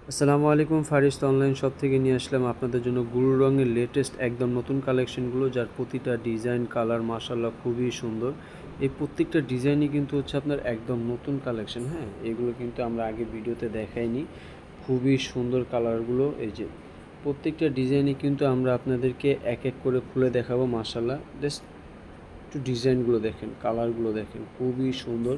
আসসালামু আলাইকুম, ফারিস্তা অনলাইন শপ থেকে নিয়ে আসলাম আপনাদের জন্য গুরু রঙের লেটেস্ট একদম নতুন কালেকশনগুলো, যার প্রতিটা ডিজাইন কালার মাশাআল্লাহ খুবই সুন্দর। এই প্রত্যেকটা ডিজাইনই কিন্তু হচ্ছে আপনার একদম নতুন কালেকশন। হ্যাঁ, এগুলো কিন্তু আমরা আগে ভিডিওতে দেখাইনি। খুবই সুন্দর কালারগুলো, এই যে প্রত্যেকটা ডিজাইনই কিন্তু আমরা আপনাদেরকে এক এক করে খুলে দেখাবো। মাশাআল্লাহ, জাস্ট একটু ডিজাইনগুলো দেখেন, কালারগুলো দেখেন, খুবই সুন্দর।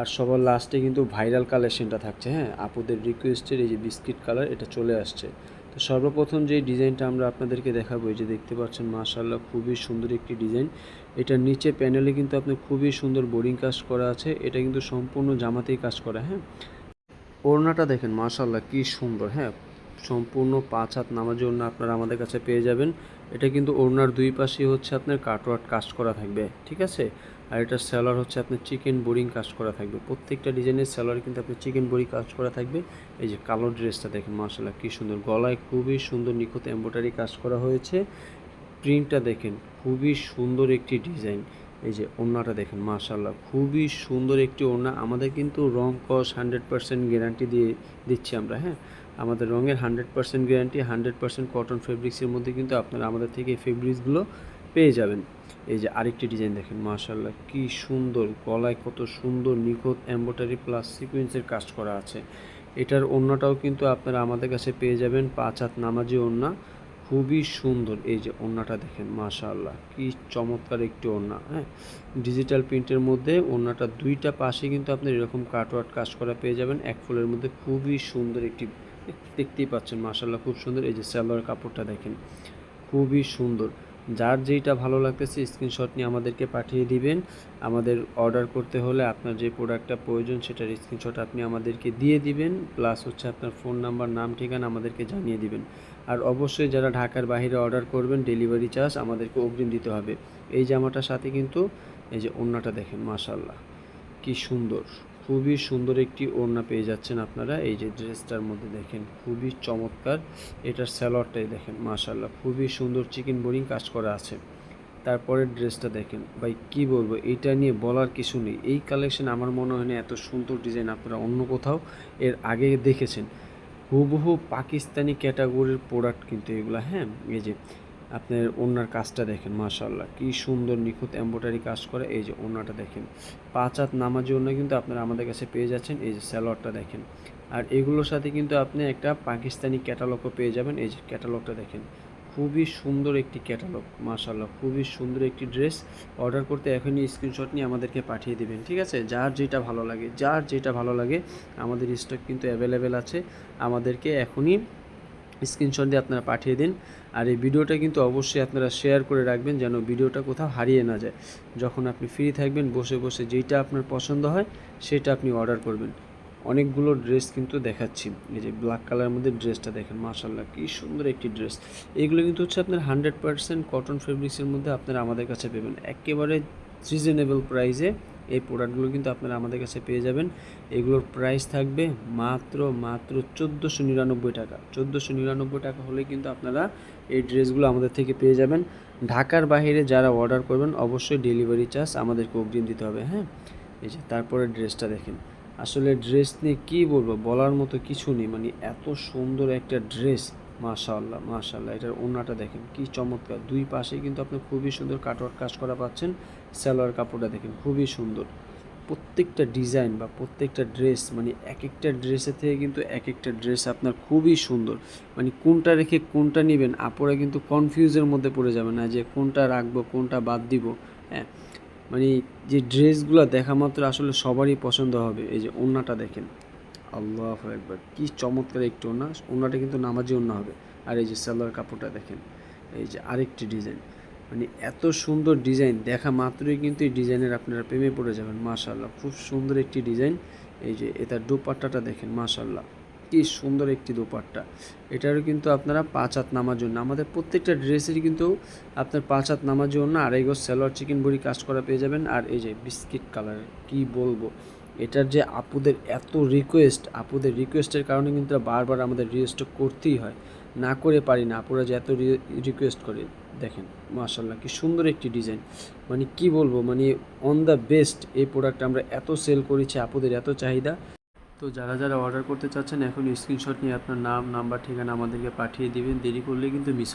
আর সবার লাস্টে কিন্তু ভাইরাল কালেকশনটা থাকছে। হ্যাঁ, আপুদের রিকোয়েস্টের এই যে বিস্কিট কালার, এটা চলে আসছে। তো সর্বপ্রথম যে ডিজাইনটা আমরা আপনাদেরকে দেখাবো, এই যে দেখতে পাচ্ছেন মাশাআল্লাহ খুবই সুন্দর একটি ডিজাইন। এটার নিচে প্যানেলে কিন্তু আপনি খুবই সুন্দর বোরিং কাজ করা আছে। এটা কিন্তু সম্পূর্ণ জামাতেই কাজ করা। হ্যাঁ, ওড়নাটা দেখেন মাশাআল্লাহ কি সুন্দর। হ্যাঁ, সম্পূর্ণ 5 হাত নামাজি ওড়না আপনারা আমাদের কাছে পেয়ে যাবেন। এটা কিন্তু ওড়নার দুই পাশেই হচ্ছে আপনার কাটওয়ার্ক কাজ করা থাকবে, ঠিক আছে। আর এটা সেলার হচ্ছে আপনার চিকেন বোরিং কাজ করা থাকবে। প্রত্যেকটা ডিজাইনের সেলার কিন্তু আপনার চিকেন বোরিং কাজ করা থাকবে। এই যে কালো ড্রেসটা দেখেন মাশাআল্লাহ কি সুন্দর, গলায় খুবই সুন্দর নিখুঁত এমব্রয়ডারি কাজ করা হয়েছে। প্রিন্টটা দেখেন, খুবই সুন্দর একটি ডিজাইন। এই যে ওড়নাটা দেখেন মাশাআল্লাহ খুবই সুন্দর একটি ওড়না। আমাদের কিন্তু রং কস 100% গ্যারান্টি দিয়ে দিচ্ছি আমরা। হ্যাঁ, আমাদের রঙের 100% গ্যারান্টি, 100% কটন ফেব্রিক্সের মধ্যে কিন্তু আপনারা আমাদের থেকে এই ফেব্রিক্সগুলো পেয়ে যাবেন। এই যে আরেকটি ডিজাইন দেখেন মাশাআল্লাহ কি সুন্দর, গলায় কত সুন্দর নিখুঁত এমব্রয়ডারি প্লাস সিকোয়েন্সের কাজ করা আছে। এটার ওড়নাটাও কিন্তু আপনারা আমাদের কাছে পেয়ে যাবেন 5 হাত নামাজি ওড়না, খুবই সুন্দর। এই যে ওড়নাটা দেখেন মাশাআল্লাহ কি চমৎকার একটি ওড়না। হ্যাঁ, ডিজিটাল প্রিন্টের মধ্যে ওড়নাটা দুইটা পাশে কিন্তু আপনি এরকম কাটওয়ার্ক কাজ করা পেয়ে যাবেন এক ফুলের মধ্যে। খুবই সুন্দর একটি, দেখতেই পাচ্ছেন মাশাআল্লাহ খুব সুন্দর। এই যে সালোয়ার কাপড়টা দেখেন, খুবই সুন্দর। যার যেইটা ভালো লাগতেছে স্ক্রিনশট নিয়ে আমাদেরকে পাঠিয়ে দিবেন। আমাদের অর্ডার করতে হলে আপনার যে প্রোডাক্টটা প্রয়োজন সেটার স্ক্রিনশট আপনি আমাদেরকে দিয়ে দিবেন, প্লাস হচ্ছে আপনার ফোন নাম্বার, নাম, ঠিকানা আমাদেরকে জানিয়ে দিবেন। আর অবশ্যই যারা ঢাকার বাইরে অর্ডার করবেন ডেলিভারি চার্জ আমাদেরকে অগ্রিম দিতে হবে। এই জামাটার সাথে কিন্তু এই যে ওড়নাটা দেখেন মাশাআল্লাহ কি সুন্দর, খুবই সুন্দর একটি ওড়না পেয়ে যাচ্ছেন আপনারা। এই যে ড্রেসটার মধ্যে দেখেন খুবই চমৎকার। এটার স্যালোয়ারটাই দেখেন মাশাআল্লাহ খুবই সুন্দর, চিকেন বোরিং কাজ করা আছে। তারপরের ড্রেসটা দেখেন ভাই, কি বলবো, এইটা নিয়ে বলার কিছু নেই। এই কালেকশন আমার মনে হয় না এত সুন্দর ডিজাইন আপনারা অন্য কোথাও এর আগে দেখেছেন। হুবহু পাকিস্তানি ক্যাটাগরির প্রোডাক্ট কিন্তু এগুলো। হ্যাঁ, এই যে আপনার ওড়নার কাজটা দেখেন মাশাআল্লাহ কি সুন্দর নিখুঁত এমব্রয়ডারি কাজ করে। এই যে ওড়নাটা দেখেন 5 হাত নামাজি ওড়না কিন্তু আপনারা আমাদের কাছে পেয়ে যাচ্ছেন। এই যে সালোয়ারটা দেখেন, আর এগুলোর সাথে কিন্তু আপনি একটা পাকিস্তানি ক্যাটালগও পেয়ে যাবেন। এই যে ক্যাটালগটা দেখেন, খুবই সুন্দর একটি ক্যাটালগ মাশাআল্লাহ, খুবই সুন্দর একটি ড্রেস। অর্ডার করতে এখনই স্ক্রিনশট নিয়ে আমাদেরকে পাঠিয়ে দিবেন, ঠিক আছে। যার যেটা ভালো লাগে, যার যেটা ভালো লাগে, আমাদের স্টক কিন্তু অ্যাভেলেবেল আছে। আমাদেরকে এখনই স্ক্রিনশট দিয়ে আপনারা পাঠিয়ে দিন। আর এই ভিডিওটা কিন্তু অবশ্যই আপনারা শেয়ার করে রাখবেন যেন ভিডিওটা কোথাও হারিয়ে না যায়। যখন আপনি ফ্রি থাকবেন বসে বসে যেইটা আপনার পছন্দ হয় সেটা আপনি অর্ডার করবেন। অনেকগুলো ড্রেস কিন্তু দেখাচ্ছি। এই যে ব্ল্যাক কালারের মধ্যে ড্রেসটা দেখেন মাশাআল্লাহ কি সুন্দর একটি ড্রেস। এগুলো কিন্তু হচ্ছে আপনার 100% কটন ফেব্রিক্সের মধ্যে আপনারা আমাদের কাছে পাবেন একেবারে রিজনেবল প্রাইসে। এই প্রোডাক্টগুলো কিন্তু আপনারা আমাদের কাছে পেয়ে যাবেন। এগুলোর প্রাইস থাকবে মাত্র 1499 টাকা। 1499 টাকা হলে কিন্তু আপনারা এই ড্রেসগুলো আমাদের থেকে পেয়ে যাবেন। ঢাকার বাইরে যারা অর্ডার করবেন অবশ্যই ডেলিভারি চার্জ আমাদেরকে অগ্রিম দিতে হবে। হ্যাঁ, এই যে তারপরে ড্রেসটা দেখেন, আসলে ড্রেস নিয়ে কী বলবো, বলার মতো কিছু নেই। মানে এত সুন্দর একটা ড্রেস মাশাআল্লাহ মাশাআল্লাহ। এটার ওড়নাটা দেখেন কি চমৎকার, দুই পাশে কিন্তু আপনি খুবই সুন্দর কাটওয়ার্ক কাজ করা পাচ্ছেন। সালোয়ার কাপড়টা দেখেন খুবই সুন্দর। প্রত্যেকটা ডিজাইন বা প্রত্যেকটা ড্রেস, মানে এক একটা ড্রেসের থেকে কিন্তু এক একটা ড্রেস আপনার খুবই সুন্দর। মানে কোনটা রেখে কোনটা নেবেন আপনারা কিন্তু কনফিউজের মধ্যে পড়ে যাবেন না যে কোনটা রাখবো কোনটা বাদ দিব। হ্যাঁ, মানে যে ড্রেসগুলো দেখা মাত্র আসলে সবারই পছন্দ হবে। এই যে ওড়নাটা দেখেন, আল্লাহু আকবার কি চমৎকার একটু ওড়না। ওড়নাটা কিন্তু নামাজি ওড়না হবে। আর এই যে সালোয়ার কাপড়টা দেখেন, এই যে আরেকটি ডিজাইন, মানে এত সুন্দর ডিজাইন দেখা মাত্রই কিন্তু এই ডিজাইনের আপনারা প্রেমে পড়ে যাবেন মাশাআল্লাহ। খুব সুন্দর একটি ডিজাইন। এই যে এটার দোপাট্টাটা দেখেন মাশাআল্লাহ কি সুন্দর একটি দোপাট্টা। এটারও কিন্তু আপনারা 5 হাত নামার জন্য আমাদের প্রত্যেকটা ড্রেসেরই কিন্তু আপনার 5 হাত নামার জন্য আড়াই গজ সালোয়ার চিকেন বড়ি কাজ করা পেয়ে যাবেন। আর এই যে বিস্কিট কালার, কি বলবো, এটার যে আপুদের এত রিকোয়েস্ট, আপুদের রিকোয়েস্টের কারণে কিন্তু বারবার আমাদের রিস্টক করতেই হয়, না করে পারি না। আপুরা যে এত রিকোয়েস্ট করে দেখেন মাশাআল্লাহ কি সুন্দর একটি ডিজাইন। মানে কি বলবো, মানে অন দ্য বেস্ট এই প্রোডাক্ট আমরা এত সেল করেছি, আপুদের এত চাহিদা। তো যারা যারা অর্ডার করতে চাচ্ছেন এখন স্ক্রিনশট নিয়ে আপনার নাম, নাম্বার, ঠিকানা আমাদেরকে পাঠিয়ে দিবেন। দেরি করলে কিন্তু মিস